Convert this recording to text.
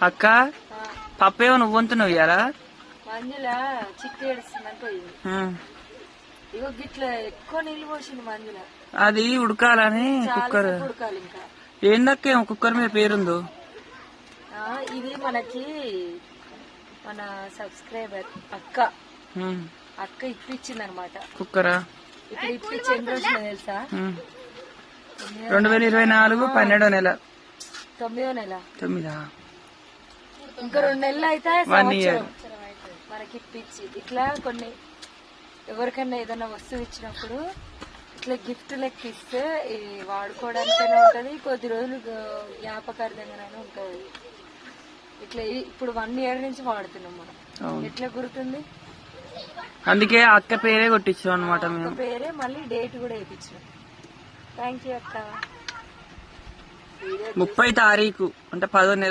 అక్క పప్పేమో నువ్వు వంతున్నావు ఇయ్యాలా మంజుల చిట్టి ఏడుస్తుందని పోయింది. ఇగో గిట్ల ఎక్కువ నీళ్ళు పోసింది మంజుల. అది ఉడకాలని కుక్కర్. ఉడకాలి ఇంకా. ఏందక్కేమో కుక్కర్ మీద పేరుందో. ఇది మనకి మన సబ్స్క్రైబర్ అక్క ఇప్పించింది అనమాట కుక్కరా. ఇప్పుడు ఇప్పించి ఎన్ని రోజులు తెలుసా? 2024 12వ నెల. 9వ నెల. 9. ఇంకా 2 నెలలు అయితే 1 ఇయర్ మనకి ఇప్పించి. ఇట్లా కొన్ని ఎవరికైనా ఏదైనా వస్తువు ఇచ్చినప్పుడు ఇట్లా గిఫ్ట్ లెక్క ఇస్తే వాడుకోవడానికైనా ఉంటది, కొద్ది రోజులు జ్ఞాపకార్థంగానైనా ఉంటది. ఇట్లా ఇప్పుడు 1 ఇయర్ నుంచి వాడుతున్నాం మనం. ఎట్లా గుర్తుంది? అందుకే అక్క పేరే కొట్టించాం అనమాట. మేము పేరే మళ్ళీ డేట్ కూడా వేయించాం. థ్యాంక్ యూ అక్క. 30 తారీఖు అంటే 10వ నెల.